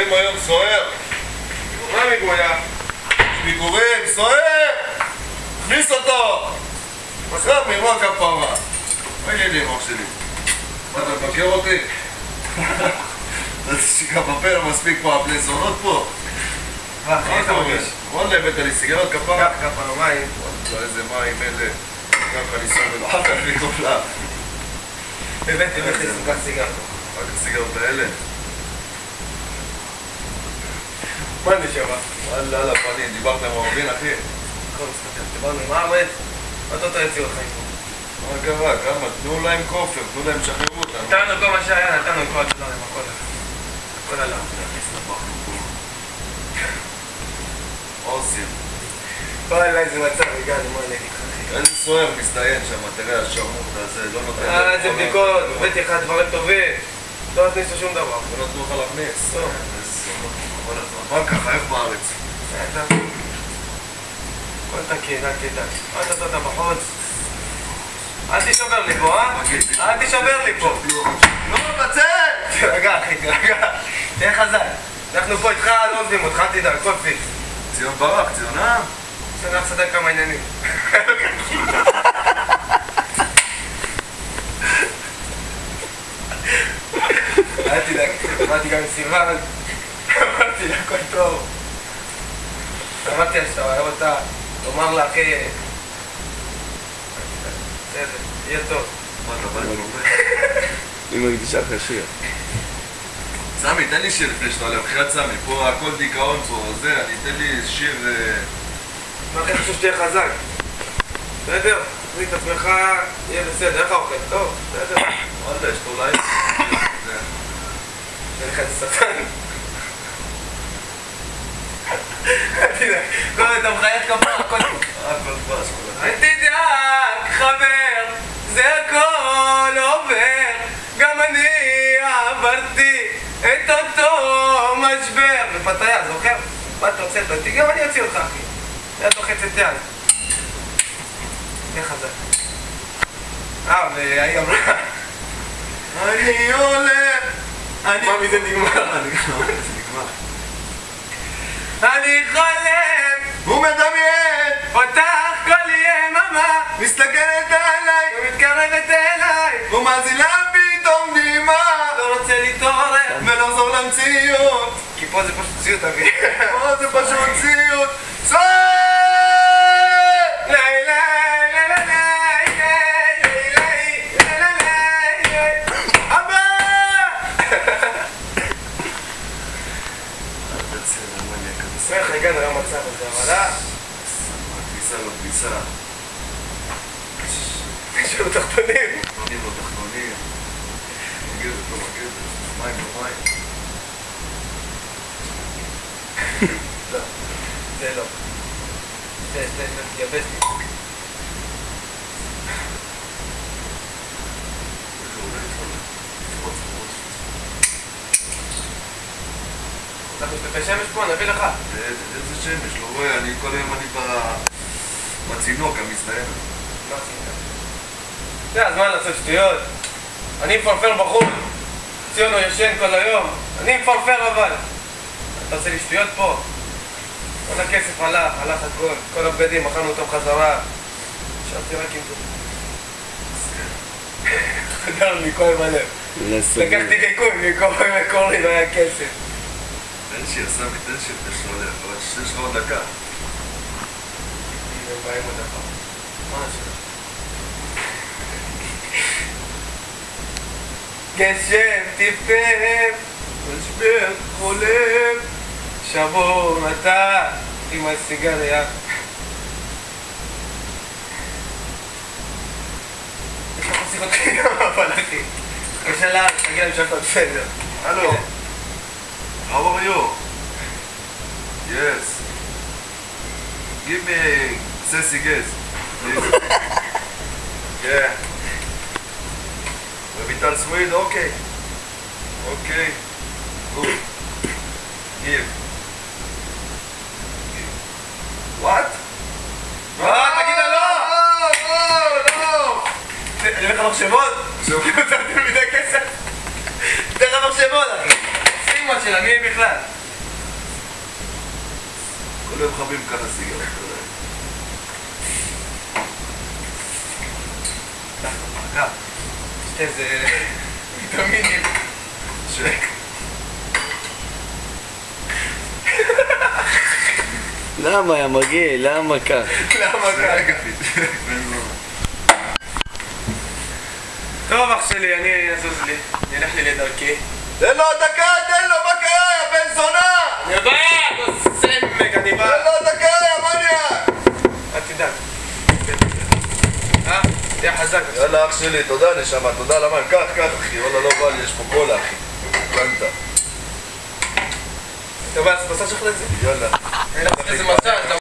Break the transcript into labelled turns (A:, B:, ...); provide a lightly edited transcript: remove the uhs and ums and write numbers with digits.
A: ביקורים היום, סוער.
B: מה מגויה?
A: ביקורים, סוער! הכניס אותו! עכשיו ממה כפרה. מה עניינים, אח שלי? מה, אתה מבקר אותי? אתה שיקה בפה, לא מספיק פה הפני זונות פה?
B: מה אתה מרגיש?
A: וואלה, הבאת לי סיגרות כפרה?
B: קח כפרה מים.
A: וואלה, איזה מים אלה. ככה אני סובל, לא חייב לי כולה.
B: הבאתי סוכר סיגר.
A: רק הסיגרות האלה.
B: מה נשאר?
A: וואלה, על הפנים, דיברת עם העורך-דין, אחי?
B: הכל מסתכל, דיברנו עם הארץ, אותו יציאו אותך איתו.
A: מה קרה? כמה? תנו להם כופר, תנו להם שחררו אותנו.
B: נתנו כל מה שהיה, נתנו כל הדברים, הכל עליו.
A: מה עושים?
B: וואלה, איזה מצב הגענו, מה אני אגיד לך אחי?
A: איזה סוער מסתיין שם, תראה, השרמוט הזה, לא נותן...
B: איזה בדיקות, הבאתי לך דברים טובים. לא נתניס לו שום דבר.
A: לא נתנו לך להכניס.
B: טוב.
A: מה ככה, איך בארץ?
B: הכל תקין, אל תדאג. אל תתת בחוץ. אל תישבר לי פה, אה? אל תישבר לי פה.
A: לא, בצל!
B: תרגע, אחי, תרגע. תהיה חזק. אנחנו פה איתך, לא עוזבים אותך, אל תדאג, הכל פיקס.
A: ציון ברק, ציונה?
B: בסדר, סדר כמה עניינים. אל תדאג, אמרתי גם עם סיוון. אמרתי לה, הכל טוב. אמרתי לה שאתה אוהב אותה, תאמר לה, אחי... בסדר, יהיה טוב.
A: מה, אתה בא לרופא?
C: היא מרגישה קשה.
A: סמי, תן לי שיר לפני שאתה הולך, בחירת סמי, פה הכל דיכאון פה, זה, אני אתן לי שיר...
B: מה הכי חשוב שתהיה חזק? בסדר? תחזיק את עצמך, יהיה בסדר. איך האוכל? טוב, בסדר.
A: וואלה, יש פה לילה.
B: זה לך איזה שטן. אל תדאג, לא, אתה מחייך כפרה, הכל טוב.
A: הכל דבש,
B: אל תדאג, חבר, זה הכל עובר. גם אני עברתי את אותו משבר. בפתיה, זוכר? מה אתה רוצה אותי? גם אני אוציא אותך, אחי. יד לוחצת יד. תהיה חזק. והיא אמרה...
A: אני הולך!
B: מה מזה נגמר? אני חולם!
A: הוא מדמיין!
B: אותך כל יממה!
A: מסתכלת עליי!
B: ומתקרבת אליי!
A: ומאזינה פתאום דמעה!
B: לא רוצה להתעורר!
A: ולחזור למציאות!
B: כי פה זה פשוט ציוט, אבי.
A: פה זה פשוט ציוט! סוי!
B: איך הגענו היום מצב הזה, אבל
A: כביסה לא כביסה.
B: יש לנו תחתונים.
A: תחתונים לא תחתונים. מגזת לא מגזת. מים לא מים.
B: לא, זה לא. זה יבש לי. אנחנו בשמש פה, נביא לך.
A: איזה שמש, לא רואה, אני כל היום בצינוק המזדיין.
B: מה עשית? זה הזמן לעשות שטויות. אני מפרפר בחוץ. ציונו ישן כל היום. אני מפרפר אבל. אתה עושה לי שטויות פה? כל הכסף הלך הכל. כל הבגדים, מכרנו אותם חזרה. ישבתי רק עם זה. חדר לי כואב הלב. לקחתי חיקוי מקורי, לא היה כסף.
A: תן שיר, סמי, תן שיר, יש לך עוד דקה.
B: הם באים עוד דקה. מה השאלה? גשם, טיפם, משבר, חולם, שבור, אתה עם הסיגריה. יש לך שיחות חינם, אבל אחי. קשה לארץ, תגיע להם שאתה בסדר.
A: הלו. How are you? Yes. Give me sassy guess, please. Yeah. Revital Swede, okay. Okay. Good. Give. What?
B: תגיד לה לא!
A: לא!
B: אני לך מחשבות? מחשבות? אתה מדי כסף? תראה מחשבות אחי. סימה שלה, מי בכלל?
A: לא מכבים ככה סיגר.
B: אגב, שתה איזה ויטמינים.
A: שק.
C: למה, יא מגעיל? למה כך?
B: למה
A: רגע,
B: ככה? טוב אח שלי, אני אזוז לי. אני אלך לי לדרכי.
A: תן לו דקה, תן לו, מה קרה, יא בן זונה?
B: אני בא! סמק, אני בא!
A: תן לו דקה, יא מניאק!
B: אל תדאג. תהיה חזק.
A: יאללה אח שלי, תודה נשמה, תודה למן, קח אחי, וואלה לא בא לי, יש פה קולה אחי. הבנת.
B: אתה בא, אז בסוף שלך לזה?
A: יאללה.
B: איזה מצב.